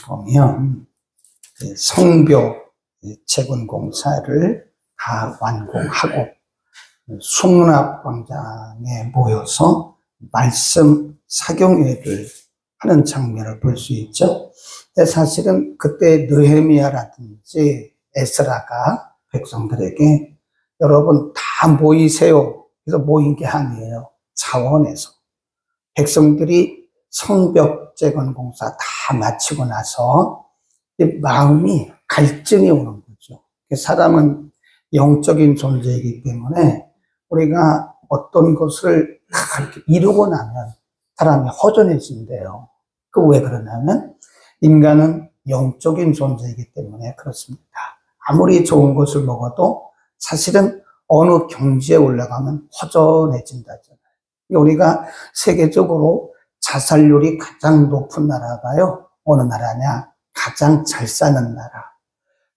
보면 그 성벽 재건공사를 다 완공하고 수문학광장에 모여서 말씀 사경회를 하는 장면을 볼 수 있죠. 근데 사실은 그때 느헤미야라든지 에스라가 백성들에게 여러분 다 모이세요. 그래서 모인 게 아니에요. 자원해서 백성들이 성벽 재건 공사 다 마치고 나서 마음이 갈증이 오는 거죠. 사람은 영적인 존재이기 때문에 우리가 어떤 것을 다 이렇게 이루고 나면 사람이 허전해진대요. 그 왜 그러냐면 인간은 영적인 존재이기 때문에 그렇습니다. 아무리 좋은 것을 먹어도 사실은 어느 경지에 올라가면 허전해진다잖아요. 우리가 세계적으로 자살률이 가장 높은 나라가요. 어느 나라냐? 가장 잘 사는 나라.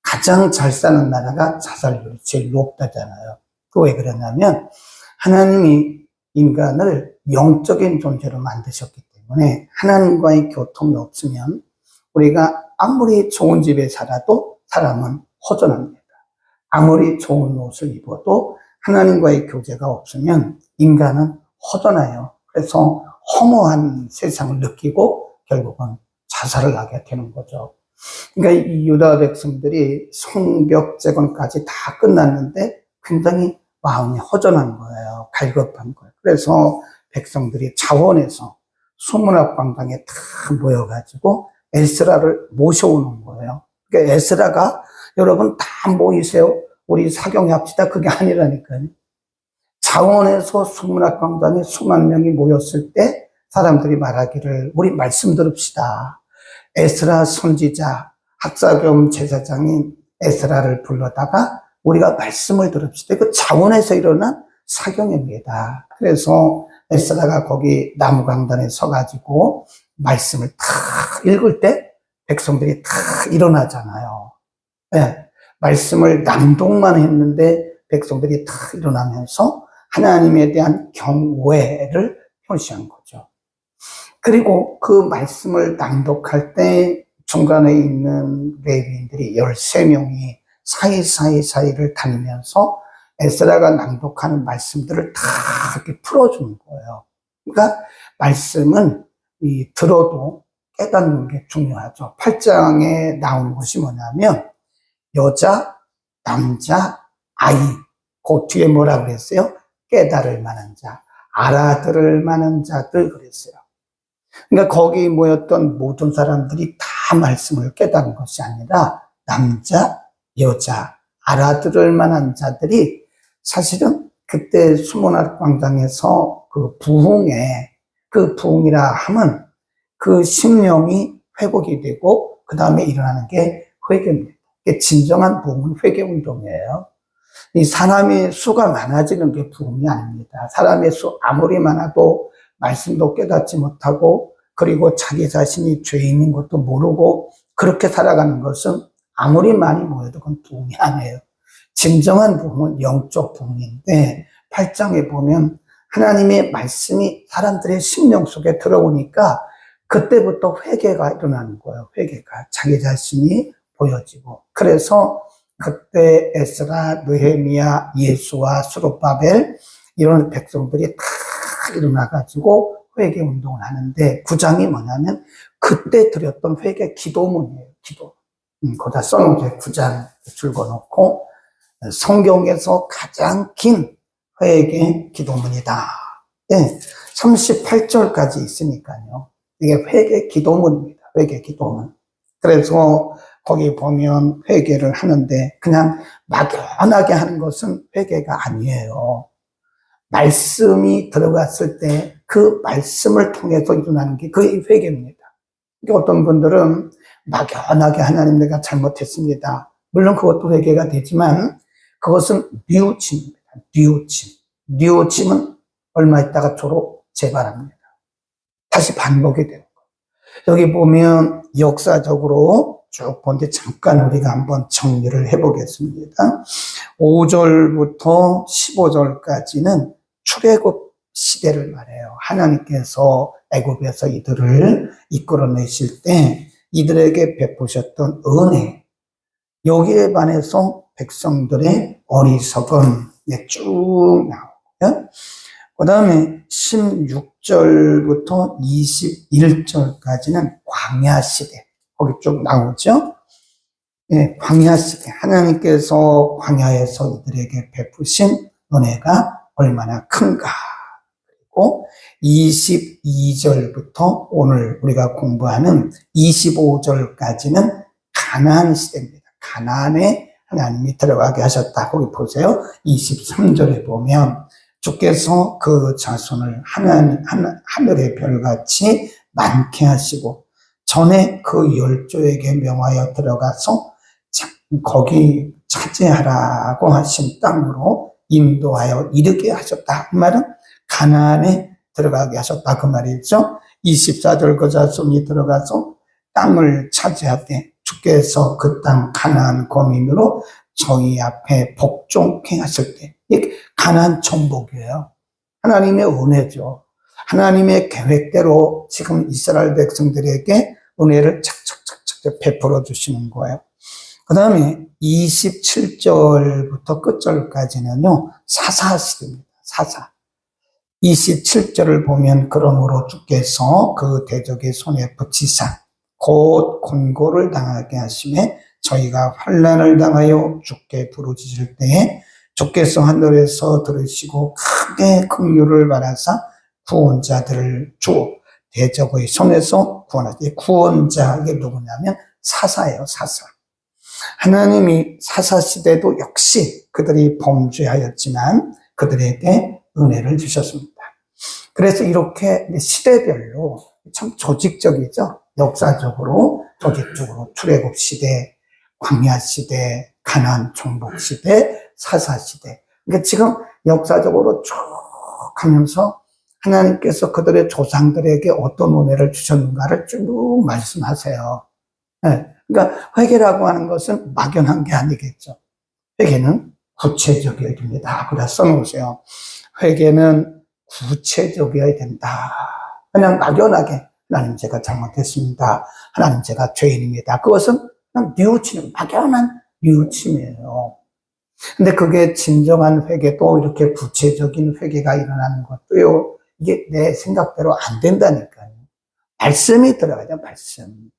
가장 잘 사는 나라가 자살률이 제일 높다잖아요. 그 왜 그러냐면 하나님이 인간을 영적인 존재로 만드셨기 때문에 하나님과의 교통이 없으면 우리가 아무리 좋은 집에 살아도 사람은 허전합니다. 아무리 좋은 옷을 입어도 하나님과의 교제가 없으면 인간은 허전해요. 그래서 허무한 세상을 느끼고 결국은 자살을 하게 되는 거죠. 그러니까 이 유다 백성들이 성벽 재건까지 다 끝났는데 굉장히 마음이 허전한 거예요. 갈급한 거예요. 그래서 백성들이 자원해서 수문학광장에 다 모여가지고 에스라를 모셔오는 거예요. 그러니까 에스라가 여러분 다 모이세요. 우리 사경합시다. 그게 아니라니까요. 자원해서 수문학광장에 수만 명이 모였을 때 사람들이 말하기를 우리 말씀 들읍시다. 에스라 선지자, 학사 겸 제사장인 에스라를 불러다가 우리가 말씀을 들읍시다. 이거 자원해서 일어난 사경입니다. 그래서 에스라가 거기 나무강단에 서가지고 말씀을 탁 읽을 때 백성들이 탁 일어나잖아요. 네, 말씀을 낭독만 했는데 백성들이 탁 일어나면서 하나님에 대한 경외를 표시한 거죠. 그리고 그 말씀을 낭독할 때 중간에 있는 레위인들이 13명이 사이를 다니면서 에스라가 낭독하는 말씀들을 다 이렇게 풀어주는 거예요. 그러니까 말씀은 들어도 깨닫는 게 중요하죠. 8장에 나오는 것이 뭐냐면 여자, 남자, 아이, 그 뒤에 뭐라 그랬어요? 깨달을 만한 자, 알아들을 만한 자들 그랬어요. 그러니까 거기 모였던 모든 사람들이 다 말씀을 깨달은 것이 아니라 남자, 여자, 알아들을 만한 자들이 사실은 그때 수문학광장에서 그 부흥이라 하면 그 심령이 회복이 되고 그 다음에 일어나는 게 회개입니다. 진정한 부흥은 회개운동이에요. 이 사람의 수가 많아지는 게 부흥이 아닙니다. 사람의 수 아무리 많아도 말씀도 깨닫지 못하고 그리고 자기 자신이 죄인인 것도 모르고 그렇게 살아가는 것은 아무리 많이 모여도 그건 부흥이 아니에요. 진정한 부흥은 영적 부흥인데 8장에 보면 하나님의 말씀이 사람들의 심령 속에 들어오니까 그때부터 회개가 일어나는 거예요. 회개가 자기 자신이 보여지고 그래서 그때 에스라, 느헤미야, 예수와 수룹바벨 이런 백성들이 다 일어나가지고 회개 운동을 하는데 9장이 뭐냐면 그때 드렸던 회개 기도문이에요. 기도. 거기다 써놓은 9장 줄거놓고 성경에서 가장 긴 회개 기도문이다. 네, 38절까지 있으니까요. 이게 회개 기도문입니다. 회개 기도문. 그래서 거기 보면 회개를 하는데 그냥 막연하게 하는 것은 회개가 아니에요. 말씀이 들어갔을 때 그 말씀을 통해서 일어나는 게 그게 회개입니다. 그러니까 어떤 분들은 막연하게 하나님 내가 잘못했습니다. 물론 그것도 회개가 되지만 그것은 뉘우침입니다. 뉘우침은 얼마 있다가 도로 재발합니다. 다시 반복이 되는 거예요. 여기 보면 역사적으로 쭉 보는데 잠깐 우리가 한번 정리를 해보겠습니다. 5절부터 15절까지는 출애굽 시대를 말해요. 하나님께서 애굽에서 이들을 이끌어내실 때 이들에게 베푸셨던 은혜, 여기에 반해서 백성들의 어리석음 쭉 나오고요. 그 다음에 16절부터 21절까지는 광야시대, 거기 쭉 나오죠. 예, 광야시대, 하나님께서 광야에서 이들에게 베푸신 은혜가 얼마나 큰가. 그리고 22절부터 오늘 우리가 공부하는 25절까지는 가나안 시대입니다. 가나안에 하나님이 들어가게 하셨다. 거기 보세요. 23절에 보면 주께서 그 자손을 하늘의 별같이 많게 하시고 전에 그 10조에게 명하여 들어가서 거기 차지하라고 하신 땅으로 인도하여 이르게 하셨다. 그 말은 가나안에 들어가게 하셨다. 그 말이죠. 24절 그 자손이 들어가서 땅을 차지하되 주께서 그 땅 가나안 거민으로 저희 앞에 복종케 하실 때, 가나안 정복이에요. 하나님의 은혜죠. 하나님의 계획대로 지금 이스라엘 백성들에게 은혜를 착착착착 베풀어 주시는 거예요. 그 다음에 27절부터 끝절까지는요, 사사시대입니다. 사사. 27절을 보면 그러므로 주께서 그 대적의 손에 붙이사 곧 곤고를 당하게 하심에 저희가 환난을 당하여 주께 부르짖을 때에 주께서 하늘에서 들으시고 크게 긍휼을 바라사 구원자들을 주어 대적의 손에서 구원하시. 구원자, 이게 누구냐면 사사예요. 사사. 하나님이 사사시대도 역시 그들이 범죄하였지만 그들에게 은혜를 주셨습니다. 그래서 이렇게 시대별로 참 조직적이죠. 역사적으로, 조직적으로 출애굽시대, 광야시대, 가나안 정복시대, 사사시대. 그러니까 지금 역사적으로 쭉 가면서 하나님께서 그들의 조상들에게 어떤 은혜를 주셨는가를 쭉 말씀하세요. 네. 그러니까 회개라고 하는 것은 막연한 게 아니겠죠. 회개는 구체적이어야 됩니다. 그래 써놓으세요. 회개는 구체적이어야 된다. 그냥 막연하게 하나님 제가 잘못했습니다. 하나님 제가 죄인입니다. 그것은 그냥 뉘우치는 막연한 뉘우침이에요. 근데 그게 진정한 회개도 이렇게 구체적인 회개가 일어나는 것도요. 이게 내 생각대로 안 된다니까요. 말씀이 들어가죠. 말씀.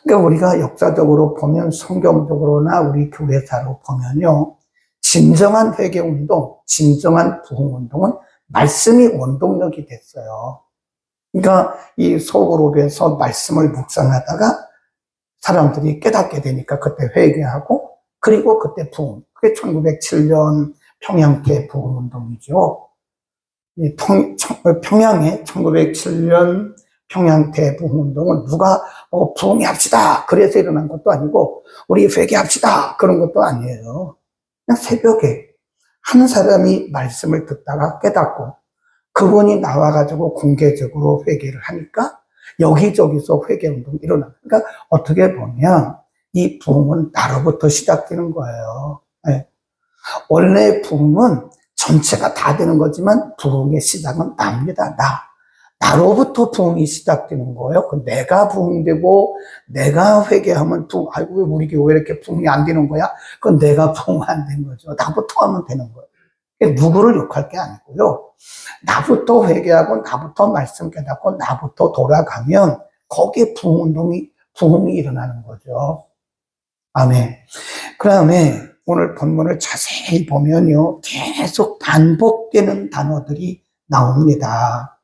그러니까 우리가 역사적으로 보면 성경적으로나 우리 교회사로 보면요. 진정한 회개운동, 진정한 부흥운동은 말씀이 원동력이 됐어요. 그러니까 이 소그룹에서 말씀을 묵상하다가 사람들이 깨닫게 되니까 그때 회개하고 그리고 그때 부흥. 그게 1907년 평양대 부흥운동이죠. 평양에 1907년 평양 대부흥운동은 누가 부흥합시다 그래서 일어난 것도 아니고 우리 회개합시다 그런 것도 아니에요. 그냥 새벽에 한 사람이 말씀을 듣다가 깨닫고 그분이 나와가지고 공개적으로 회개를 하니까 여기저기서 회개운동이 일어나. 그러니까 어떻게 보면 이 부흥은 나로부터 시작되는 거예요. 네. 원래 부흥은 전체가 다 되는 거지만 부흥의 시작은 납니다. 나로부터 부흥이 시작되는 거예요. 내가 부흥되고 내가 회개하면 부흥, 아이고 왜 우리 교회 이렇게 부흥이 안 되는 거야? 그건 내가 부흥 안 된 거죠. 나부터 하면 되는 거예요. 누구를 욕할 게 아니고요. 나부터 회개하고 나부터 말씀 깨닫고 나부터 돌아가면 거기에 부흥이 일어나는 거죠. 아멘. 그 다음에 오늘 본문을 자세히 보면요. 계속 반복되는 단어들이 나옵니다.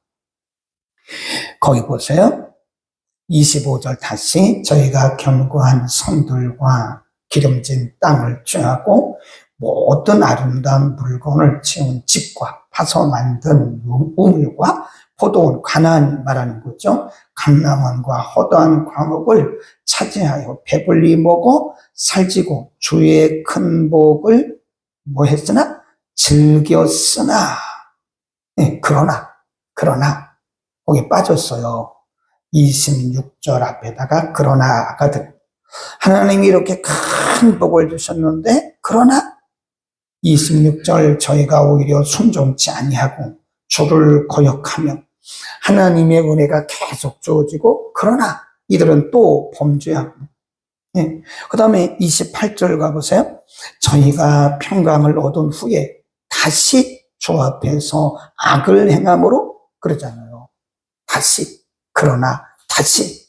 거기 보세요. 25절 다시 저희가 견고한 성들과 기름진 땅을 취하고 모든 아름다운 물건을 채운 집과 파서 만든 우물과 포도원, 가나안 말하는 거죠. 감람원과 허다한 광옥을 차지하여 배불리 먹어 살지고 주의 큰 복을 뭐 했으나? 즐겼으나. 네, 그러나 거기 빠졌어요. 26절 앞에다가 그러나가 하나님이 이렇게 큰 복을 주셨는데 그러나 26절 저희가 오히려 순종치 아니하고 주를 거역하며 하나님의 은혜가 계속 주어지고 그러나 이들은 또 범죄하고. 예. 그 다음에 28절 가보세요. 저희가 평강을 얻은 후에 다시 주 앞에서 악을 행함으로 그러잖아요. 다시, 그러나 다시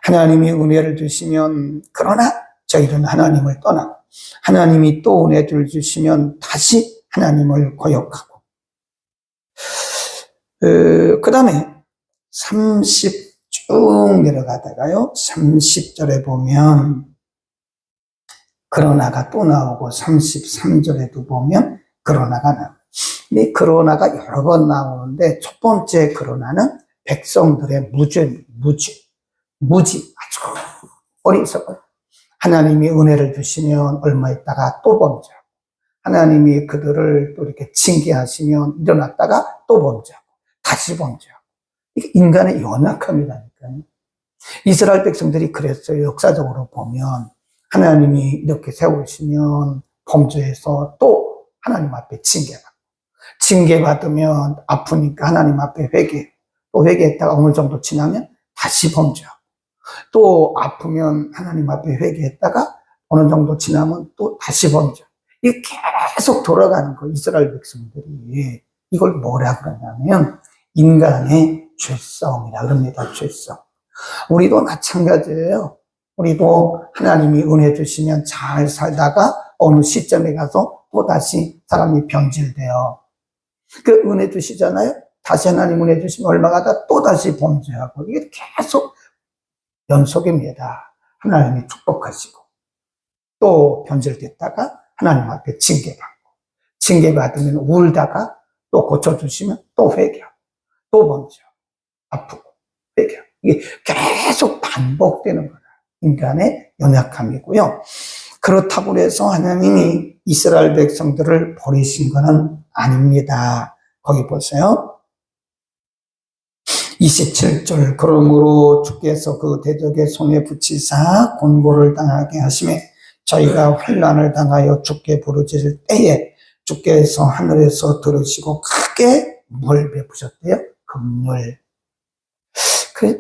하나님이 은혜를 주시면 그러나 저희는 하나님을 떠나 하나님이 또 은혜를 주시면 다시 하나님을 거역하고. 그 다음에 30 쭉 내려가다가요 30절에 보면 그러나가 또 나오고 33절에도 보면 그러나가 나와요. 이 그러나가 여러 번 나오는데 첫 번째 그러나는 백성들의 무지 아주 어리석어요. 하나님이 은혜를 주시면 얼마 있다가 또 범죄하고 하나님이 그들을 또 이렇게 징계하시면 일어났다가 또 범죄하고 다시 범죄하고. 이게 인간의 연약함이라니까요. 이스라엘 백성들이 그랬어요. 역사적으로 보면 하나님이 이렇게 세우시면 범죄해서 또 하나님 앞에 징계받으면 아프니까 하나님 앞에 또 회개했다가 어느 정도 지나면 다시 범죄하고 또 아프면 하나님 앞에 회개했다가 어느 정도 지나면 또 다시 범죄하고. 이게 계속 돌아가는 거. 이스라엘 백성들이 이걸 뭐라 그러냐면 인간의 죄성이라 그럽니다. 죄성. 우리도 마찬가지예요. 우리도 하나님이 은혜 주시면 잘 살다가 어느 시점에 가서 또다시 사람이 변질돼요. 그 은혜 주시잖아요. 다시 하나님 은혜 주시면 얼마 가다 또다시 범죄하고. 이게 계속 연속입니다. 하나님이 축복하시고 또 변질됐다가 하나님 앞에 징계받으면 울다가 또 고쳐주시면 또 회개하고 또 범죄하고 아프고 회개하고. 이게 계속 반복되는 거다. 인간의 연약함이고요. 그렇다고 해서 하나님이 이스라엘 백성들을 버리신 것은 아닙니다. 거기 보세요. 27절 그러므로 주께서 그 대적의 손에 붙이사 곤고를 당하게 하시매 저희가 환난을 당하여 주께 부르짖을 때에 주께서 하늘에서 들으시고 크게 뭘 베푸셨대요? 긍휼.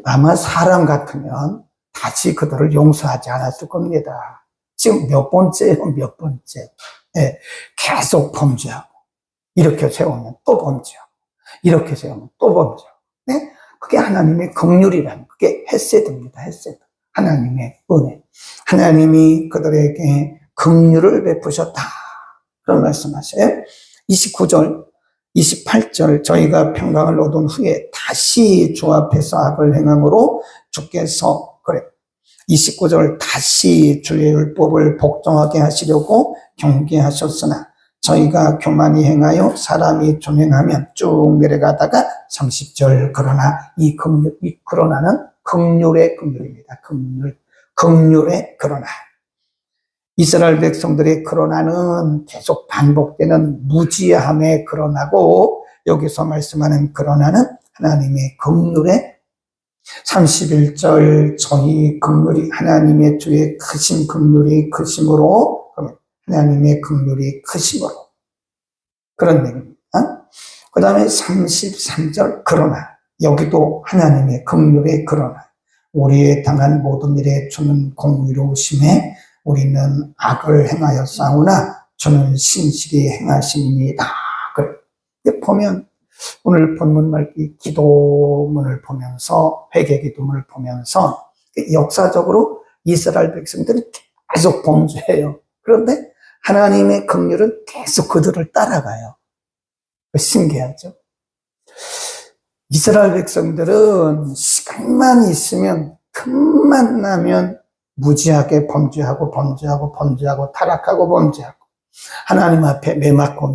아마 사람 같으면 다시 그들을 용서하지 않았을 겁니다. 지금 몇 번째예요? 네, 계속 범죄하고 이렇게 세우면 또 범죄하고 이렇게 세우면 또 범죄하고. 네? 그게 하나님의 긍휼이라는, 그게 헤세드입니다. 헤세드. 하나님의 은혜. 하나님이 그들에게 긍휼을 베푸셨다. 그런 말씀하세요. 29절, 28절 저희가 평강을 얻은 후에 다시 주 앞에서 악을 행함으로 주께서 29절 다시 주의 율법을 복종하게 하시려고 경계하셨으나 저희가 교만히 행하여 사람이 존행하면 쭉 내려가다가 30절 그러나 이 그러나는 긍휼의 긍휼입니다. 긍휼의 그러나. 이스라엘 백성들의 그러나는 계속 반복되는 무지함의 그러나고 여기서 말씀하는 그러나는 하나님의 긍휼의 31절 저희 긍휼이 하나님의 주의 크신 긍휼이 크심으로 하나님의 긍휼이 크심으로 그런 얘기입니다. 그 다음에 33절 그러나 여기도 하나님의 긍휼의 그러나 우리의 당한 모든 일에 주는 공의로우심에 우리는 악을 행하여 싸우나 주는 신실히 행하심이니이다. 그래. 보면 오늘 본문 말기 기도문을 보면서 회개 기도문을 보면서 역사적으로 이스라엘 백성들은 계속 범죄해요. 그런데 하나님의 긍휼은 계속 그들을 따라가요. 신기하죠? 이스라엘 백성들은 시간만 있으면 틈만 나면 무지하게 범죄하고 타락하고 범죄하고 하나님 앞에 매맞고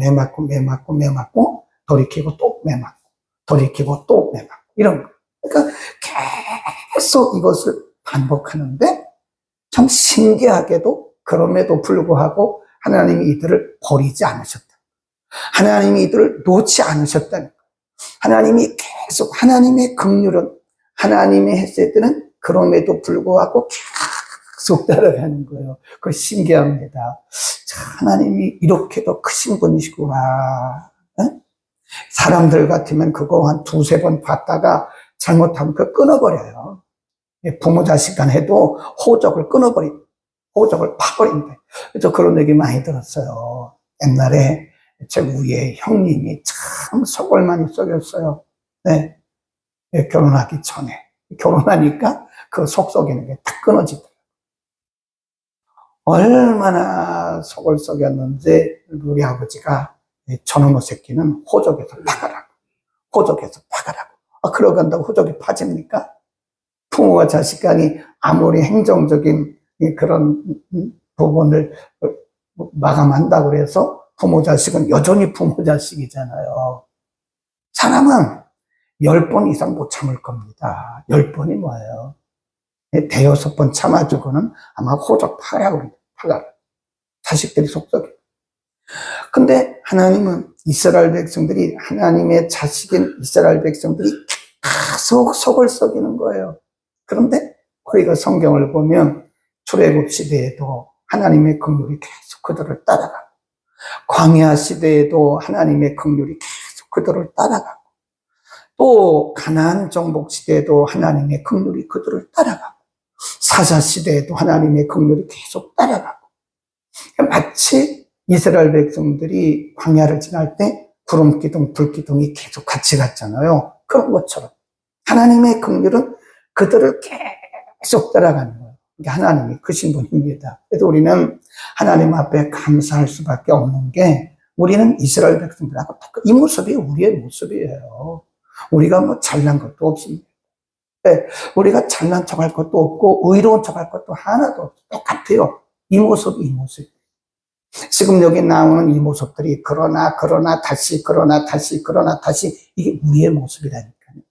돌이키고 또 매맞고 돌이키고 또 매맞고 이런 거. 그러니까 계속 이것을 반복하는데 참 신기하게도 그럼에도 불구하고 하나님이 이들을 버리지 않으셨다. 하나님이 이들을 놓지 않으셨다는 거예요. 하나님이 계속 하나님의 긍휼은 하나님의 헤세드는 그럼에도 불구하고 계속 따라가는 거예요. 그거 신기합니다. 하나님이 이렇게도 크신 분이시구나. 네? 사람들 같으면 그거 한 두세 번 봤다가 잘못하면 그거 끊어버려요. 부모 자식 간 해도 호적을 끊어버린, 호적을 파버린다. 그래서 그런 얘기 많이 들었어요. 옛날에 제 위에 형님이 참 속을 많이 썩였어요. 네. 결혼하기 전에. 결혼하니까 그 속 썩이는 게 다 끊어지더라고요. 얼마나 속을 썩였는지 우리 아버지가 저놈의 새끼는 호적에서 파가라고. 호적에서 파가라고. 그러고 간다고 호적이 파집니까? 부모와 자식 간이 아무리 행정적인 그런 부분을 마감한다고 해서 부모 자식은 여전히 부모 자식이잖아요. 사람은 10번 이상 못 참을 겁니다. 10번이 뭐예요? 대여섯 번 참아주고는 아마 호적 파라고 그래요. 파라. 자식들이 속썩여. 근데 하나님은 이스라엘 백성들이, 하나님의 자식인 이스라엘 백성들이 계속 속을 썩이는 거예요. 그런데 우리가 성경을 보면 출애굽 시대에도 하나님의 긍휼이 계속 그들을 따라가고, 광야 시대에도 하나님의 긍휼이 계속 그들을 따라가고, 또 가나안 정복 시대에도 하나님의 긍휼이 그들을 따라가고, 사사 시대에도 하나님의 긍휼이 계속 따라가고, 마치 이스라엘 백성들이 광야를 지날 때 구름 기둥, 불 기둥이 계속 같이 갔잖아요. 그런 것처럼 하나님의 긍휼은 그들을 계속 따라가는 거예요. 이게 하나님이 크신 분입니다. 그래서 우리는 하나님 앞에 감사할 수밖에 없는 게, 우리는 이스라엘 백성들하고 이 모습이 우리의 모습이에요. 우리가 뭐 잘난 것도 없습니다. 네, 우리가 잘난 척할 것도 없고 의로운 척할 것도 하나도 없어요. 똑같아요. 이 모습, 이 모습. 지금 여기 나오는 이 모습들이 그러나 다시 이게 우리의 모습이라니까요.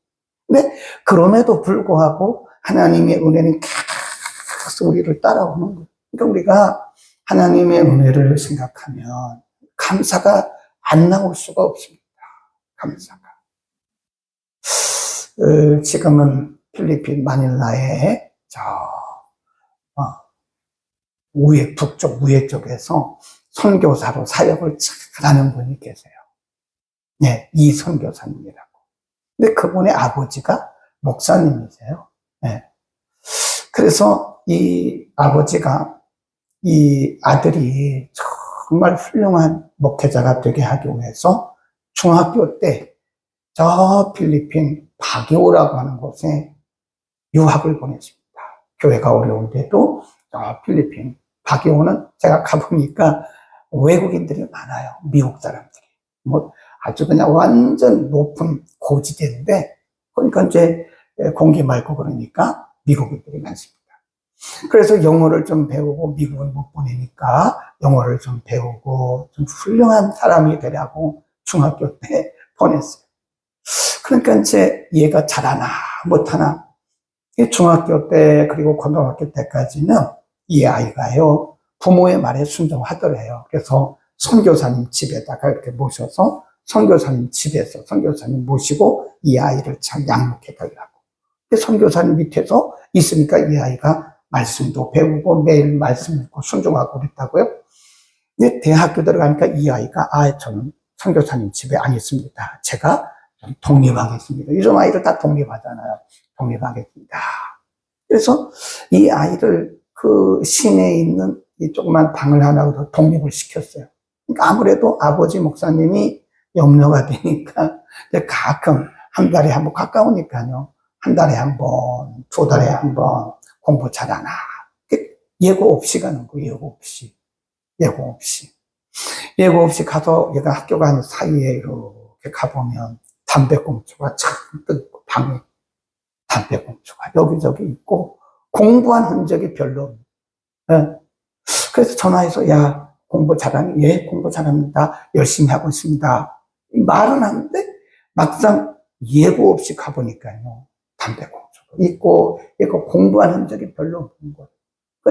근데 그럼에도 불구하고 하나님의 은혜는 계속 우리를 따라오는 거예요. 그러니까 우리가 하나님의 은혜를 생각하면 감사가 안 나올 수가 없습니다. 감사가. 지금은 필리핀 마닐라에 북쪽 우회 쪽에서 선교사로 사역을 잘하는 분이 계세요. 네, 이 선교사님이라고. 근데 그분의 아버지가 목사님이세요. 네. 그래서 이 아버지가 이 아들이 정말 훌륭한 목회자가 되게 하기 위해서 중학교 때 저 필리핀 바기오라고 하는 곳에 유학을 보냈습니다. 교회가 어려운데도 저 필리핀 바기오는 제가 가보니까 외국인들이 많아요. 미국 사람들이. 뭐 아주 그냥 완전 높은 고지대인데, 그러니까 이제 공기 맑고 그러니까 미국인들이 많습니다. 그래서 영어를 좀 배우고, 미국을 못 보내니까 영어를 좀 배우고 좀 훌륭한 사람이 되라고 중학교 때 보냈어요. 그러니까 이제 얘가 잘하나 못하나, 중학교 때 그리고 고등학교 때까지는 이 아이가요 부모의 말에 순종하더래요. 그래서 선교사님 집에다가 이렇게 모셔서 선교사님 집에서 선교사님 모시고 이 아이를 참 양육해 달라고. 선교사님 밑에서 있으니까 이 아이가 말씀도 배우고 매일 말씀 읽고 순종하고 그랬다고요. 근데 대학교 들어가니까 이 아이가 저는 선교사님 집에 안 있습니다. 제가 독립하겠습니다. 요즘 아이들 다 독립하잖아요. 독립하겠습니다. 그래서 이 아이를 그 시내에 있는 이 조그만 방을 하나 독립을 시켰어요. 그러니까 아무래도 아버지 목사님이 염려가 되니까 가끔 한 달에 한 번, 가까우니까요. 한 달에 한 번, 2달에 한 번 공부 잘하나. 예고 없이 가는 거예요. 예고 없이 가서 얘가 학교 가는 사이에 이렇게 가보면 담배꽁초가 잔뜩 있고, 방에 담배꽁초가 여기저기 있고 공부한 흔적이 별로 없어요. 네. 그래서 전화해서 야 공부 잘하니? 예, 공부 잘합니다. 열심히 하고 있습니다. 말은 하는데 막상 예고 없이 가보니까요 담배꽁초가 있고 얘가 공부한 흔적이 별로 없는 거예요.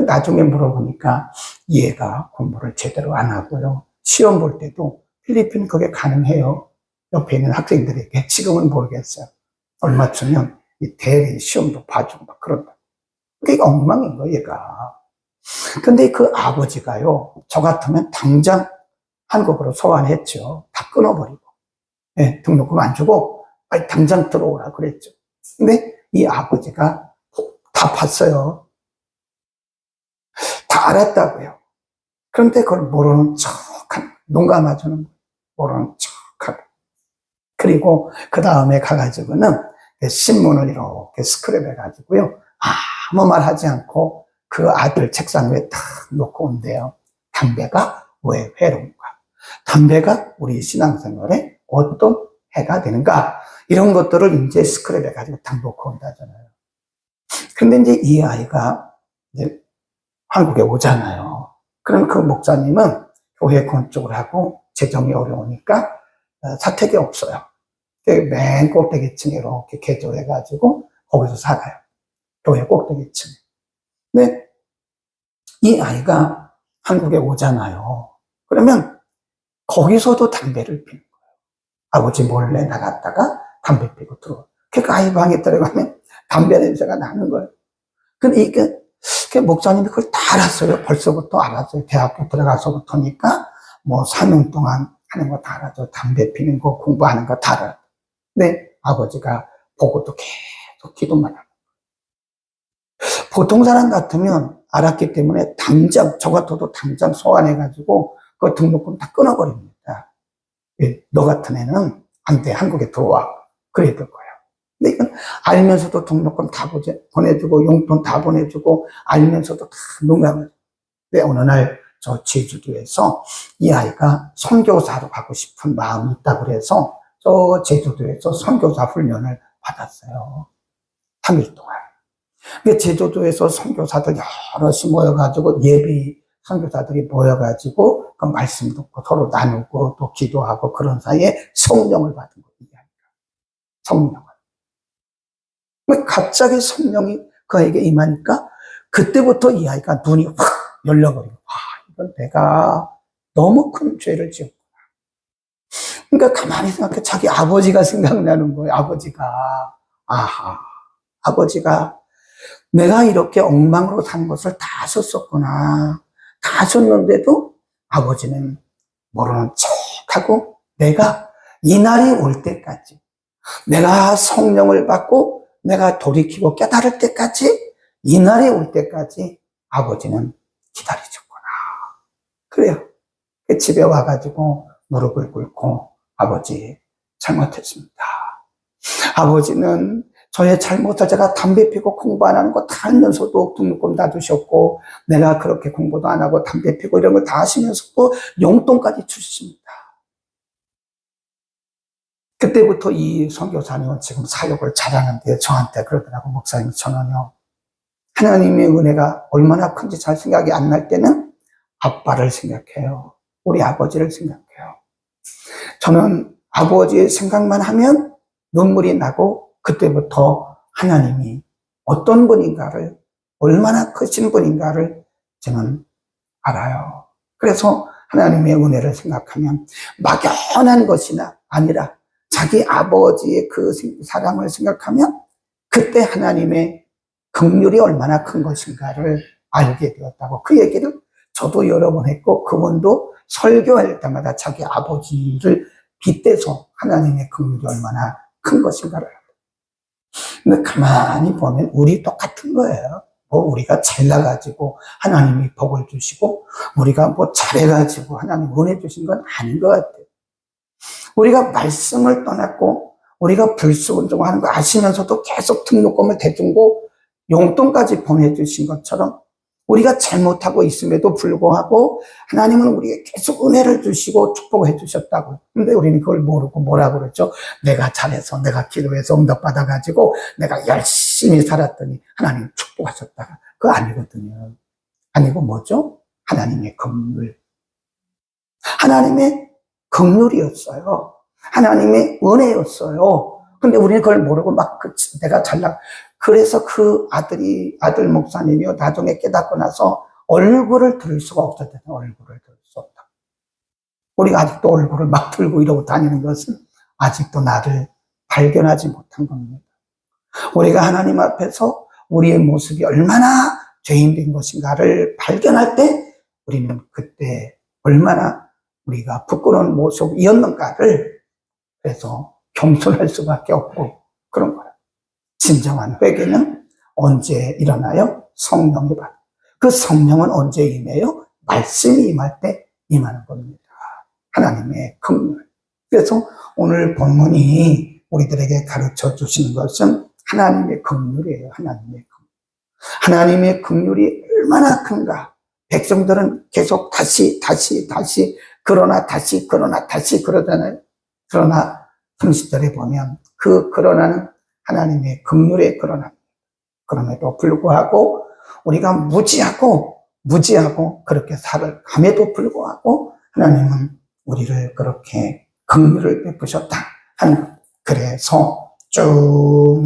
나중에 물어보니까 얘가 공부를 제대로 안 하고요, 시험 볼 때도 필리핀 그게 가능해요. 옆에 있는 학생들에게. 지금은 모르겠어요. 얼마쯤면 이 대리 시험도 봐주고 막 그런다. 그게 엉망인 거예요, 얘가. 근데 그 아버지가요, 저 같으면 당장 한국으로 소환했죠. 다 끊어버리고. 네, 등록금 안 주고, 빨리 당장 들어오라 그랬죠. 근데 이 아버지가 다 봤어요. 다 알았다고요. 그런데 그걸 모르는 척하는, 눈 감아주는 거예요. 모르는 척하고. 그리고 그 다음에 가가지고는 신문을 이렇게 스크랩해가지고요. 아무 말 하지 않고 그 아들 책상 위에 딱 놓고 온대요. 담배가 왜 해로운가? 담배가 우리 신앙생활에 어떤 해가 되는가? 이런 것들을 이제 스크랩해가지고 딱 놓고 온다잖아요. 근데 이제 이 아이가 이제 한국에 오잖아요. 그럼 그 목사님은 교회 건축을 하고 재정이 어려우니까 사택이 없어요. 맨 꼭대기층에 이렇게 개조해가지고 거기서 살아요. 교회 꼭대기층. 근데 이 아이가 한국에 오잖아요. 그러면 거기서도 담배를 피는 거예요. 아버지 몰래 나갔다가 담배 피고 들어와. 그러니까 아이 방에 들어가면 담배 냄새가 나는 거예요. 근데 이게 목사님이 그걸 다 알았어요. 벌써부터 알았어요. 대학교 들어가서부터니까 뭐 4년 동안 하는 거 다 알았죠. 담배 피는 거, 공부하는 거 다 알았죠. 근데 아버지가 보고도 계속 기도만 하고. 보통 사람 같으면 알았기 때문에 당장, 저 같아도 당장 소환해가지고 그 등록금 다 끊어버립니다. 너 같은 애는 안 돼. 한국에 들어와. 그래야 될 거예요. 근데 이건 알면서도 등록금 다 보내주고 용돈 다 보내주고 알면서도 다 농담을. 근데 어느 날 저 제주도에서 이 아이가 선교사로 가고 싶은 마음이 있다고 그래서 저 제주도에서 선교사 훈련을 받았어요. 3일 동안. 제주도에서 선교사들 여럿이 모여가지고 예비 선교사들이 모여가지고 그 말씀 듣고 서로 나누고 또 기도하고 그런 사이에 성령을 받은 거예요. 성령을. 갑자기 성령이 그에게 임하니까 그때부터 이 아이가 눈이 확 열려버리고, 이건 내가 너무 큰 죄를 지었구나. 그러니까 가만히 생각해. 자기 아버지가 생각나는 거예요. 아버지가 내가 이렇게 엉망으로 산 것을 다 썼었구나. 다 썼는데도 아버지는 모르는 척하고 내가 이 날이 올 때까지, 내가 성령을 받고 내가 돌이키고 깨달을 때까지, 이 날이 올 때까지 아버지는 기다리셨구나. 그래요. 집에 와가지고 무릎을 꿇고 아버지 잘못했습니다. 아버지는 저의 잘못을 제가 담배 피고 공부 안 하는 거 다 알면서도 등록금 다 주셨고 내가 그렇게 공부도 안 하고 담배 피고 이런 걸 다 하시면서도 용돈까지 주셨습니다. 그때부터 이 선교사님은 지금 사역을 잘하는데 저한테 그러더라고. 목사님, 저는요 하나님의 은혜가 얼마나 큰지 잘 생각이 안 날 때는 아빠를 생각해요. 우리 아버지를 생각해요. 저는 아버지의 생각만 하면 눈물이 나고 그때부터 하나님이 어떤 분인가를, 얼마나 크신 분인가를 저는 알아요. 그래서 하나님의 은혜를 생각하면 막연한 것이나 아니라 자기 아버지의 그 사랑을 생각하면 그때 하나님의 긍휼이 얼마나 큰 것인가를 알게 되었다고. 그 얘기를 저도 여러 번 했고 그분도 설교할 때마다 자기 아버지를 빗대서 하나님의 긍휼이 얼마나 큰 것인가를 알아요. 근데 가만히 보면 우리 똑같은 거예요. 뭐 우리가 잘나가지고 하나님이 복을 주시고 우리가 뭐 잘해가지고 하나님 은혜 주신 건 아닌 것 같아요. 우리가 말씀을 떠났고 우리가 불순종하는 거 아시면서도 계속 등록금을 대주고 용돈까지 보내주신 것처럼 우리가 잘못하고 있음에도 불구하고 하나님은 우리에게 계속 은혜를 주시고 축복해 주셨다고. 근데 우리는 그걸 모르고 뭐라고 그랬죠? 내가 잘해서 내가 기도해서 응답받아가지고 내가 열심히 살았더니 하나님 축복하셨다가. 그거 아니거든요. 아니고 뭐죠? 하나님의 긍휼. 하나님의 긍휼이었어요. 하나님의 은혜였어요. 근데 우리는 그걸 모르고 막 내가 잘나. 그래서 그 아들 목사님이요, 나중에 깨닫고 나서 얼굴을 들 수가 없었대요. 얼굴을 들 수 없다. 우리가 아직도 얼굴을 막 들고 이러고 다니는 것은 아직도 나를 발견하지 못한 겁니다. 우리가 하나님 앞에서 우리의 모습이 얼마나 죄인된 것인가를 발견할 때 우리는 그때 얼마나 우리가 부끄러운 모습이었는가를, 그래서 겸손할 수밖에 없고 그런 거예요. 진정한 회개는 언제 일어나요? 성령이 받아요. 그 성령은 언제 임해요? 말씀이 임할 때 임하는 겁니다. 하나님의 긍휼. 그래서 오늘 본문이 우리들에게 가르쳐 주시는 것은 하나님의 긍휼이에요. 하나님의 긍휼. 하나님의 긍휼이 얼마나 큰가. 백성들은 계속 다시 그러나 다시 그러잖아요. 그러나 30절에 보면 그 그러나는 하나님의 긍휼의 그러나. 그럼에도 불구하고 우리가 무지하고 그렇게 살아감에도 불구하고 하나님은 우리를 그렇게 긍휼을 베푸셨다 하는 것. 그래서 쭉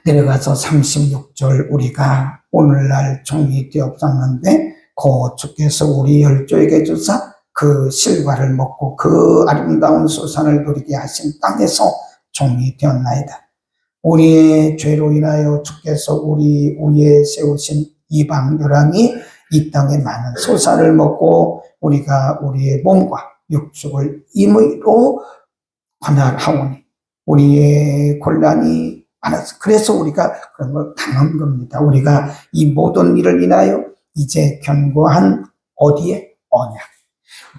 내려가서 36절 우리가 오늘날 종이 되었었는데 고 주께서 우리 열조에게 주사 그 실과를 먹고 그 아름다운 소산을 누리게 하신 땅에서 종이 되었나이다. 우리의 죄로 인하여 주께서 우리 위에 세우신 이방 벼랑이 이 땅에 많은 소산을 먹고 우리가 우리의 몸과 육축을 임의로 관할하오니 우리의 곤란이 많아서 그래서 우리가 그런 걸 당한 겁니다. 우리가 이 모든 일을 인하여 이제 견고한 어디에? 언약.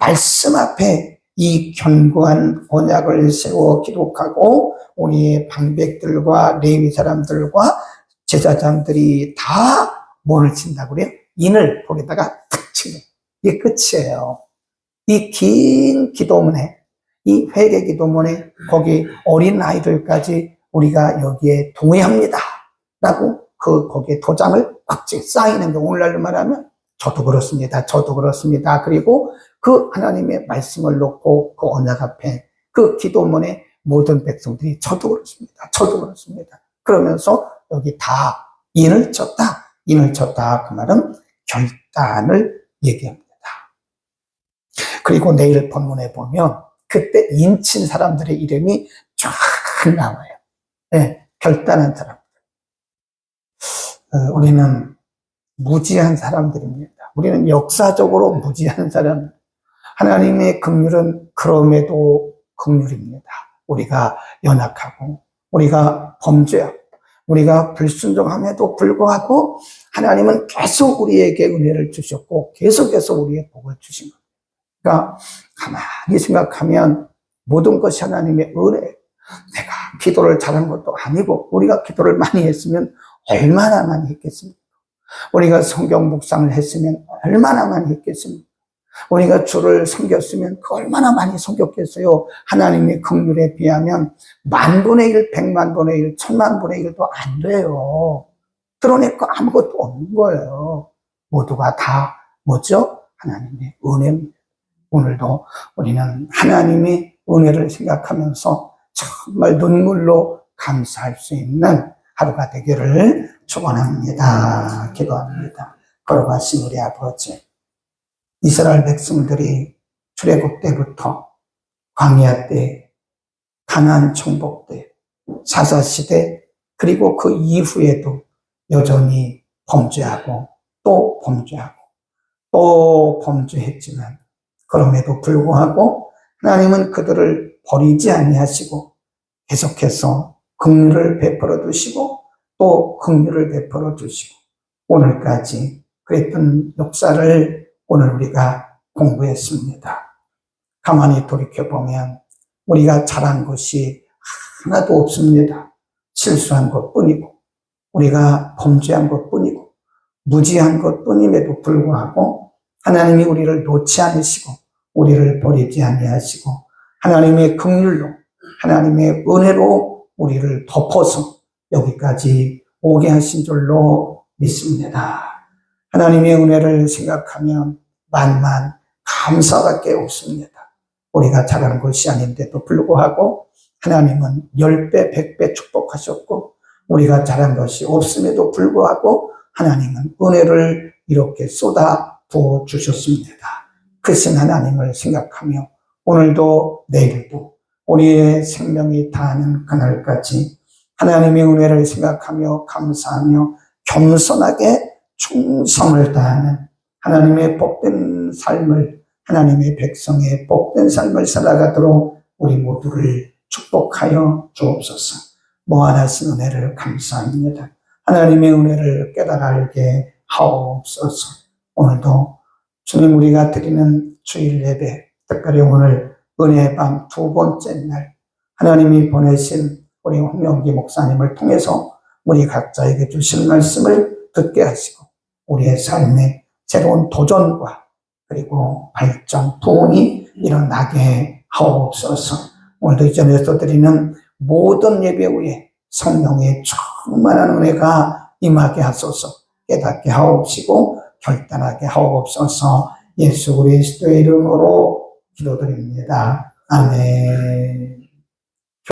말씀 앞에 이 견고한 언약을 세워 기록하고 우리의 방백들과 레위 사람들과 제사장들이 다 뭐를 친다고 그래요? 인을 거기다가 탁 치는 이게 끝이에요. 이 긴 기도문에 이 회개 기도문에 거기 어린 아이들까지 우리가 여기에 동의합니다 라고 거기에 도장을 꽉 쌓이는 게 오늘날로 말하면 저도 그렇습니다. 그리고 그 하나님의 말씀을 놓고 그 언약 앞에 그 기도문에 모든 백성들이 저도 그렇습니다. 그러면서 여기 다 인을 쳤다. 그 말은 결단을 얘기합니다. 그리고 내일 본문에 보면 그때 인친 사람들의 이름이 쫙 나와요. 네, 결단한 사람들. 우리는 무지한 사람들입니다. 우리는 역사적으로 무지한 사람. 하나님의 긍휼은 그럼에도 긍휼입니다. 우리가 연약하고 우리가 범죄하고 우리가 불순종함에도 불구하고 하나님은 계속 우리에게 은혜를 주셨고 계속해서 우리의 복을 주신 겁니다. 그러니까 가만히 생각하면 모든 것이 하나님의 은혜. 내가 기도를 잘한 것도 아니고 우리가 기도를 많이 했으면 얼마나 많이 했겠습니까? 우리가 성경 묵상을 했으면 얼마나 많이 했겠습니까? 우리가 주를 섬겼으면 그 얼마나 많이 섬겼겠어요? 하나님의 긍휼에 비하면 10,000분의 1, 100,000분의 1, 10,000,000분의 1도 안 돼요. 드러낼 거 아무것도 없는 거예요. 모두가 다 뭐죠? 하나님의 은혜입니다. 오늘도 우리는 하나님의 은혜를 생각하면서 정말 눈물로 감사할 수 있는 하루가 되기를 축원합니다. 기도합니다. 걸어가신 우리 아버지, 이스라엘 백성들이 출애굽 때부터 광야 때, 가나안 정복 때, 사사시대 그리고 그 이후에도 여전히 범죄하고 또 범죄했지만 그럼에도 불구하고 하나님은 그들을 버리지 아니하시고 계속해서 긍휼을 베풀어 주시고 또 긍휼을 베풀어 주시고 오늘까지 그랬던 역사를 오늘 우리가 공부했습니다. 가만히 돌이켜보면 우리가 잘한 것이 하나도 없습니다. 실수한 것뿐이고 우리가 범죄한 것뿐이고 무지한 것뿐임에도 불구하고 하나님이 우리를 놓지 않으시고 우리를 버리지 아니하시고 하나님의 긍휼로 하나님의 은혜로 우리를 덮어서 여기까지 오게 하신 줄로 믿습니다. 하나님의 은혜를 생각하면 만만 감사밖에 없습니다. 우리가 잘하는 것이 아닌데도 불구하고 하나님은 10배, 100배 축복하셨고 우리가 잘한 것이 없음에도 불구하고 하나님은 은혜를 이렇게 쏟아 부어 주셨습니다. 크신 하나님을 생각하며 오늘도 내일도 우리의 생명이 다하는 그날까지 하나님의 은혜를 생각하며 감사하며 겸손하게 충성을 다하는 하나님의 복된 삶을 하나님의 백성의 복된 삶을 살아가도록 우리 모두를 축복하여 주옵소서. 무한하신 은혜를 감사합니다. 하나님의 은혜를 깨달아 알게 하옵소서. 오늘도 주님 우리가 드리는 주일 예배, 특별히 오늘 은혜의 밤 두 번째 날 하나님이 보내신 우리 홍명기 목사님을 통해서 우리 각자에게 주신 말씀을 듣게 하시고 우리의 삶에 새로운 도전과 그리고 발전, 부흥이 일어나게 하옵소서. 오늘도 이전에서 드리는 모든 예배 후에 성령의 충만한 은혜가 임하게 하소서. 깨닫게 하옵시고 결단하게 하옵소서. 예수 그리스도의 이름으로 기도드립니다. 아멘.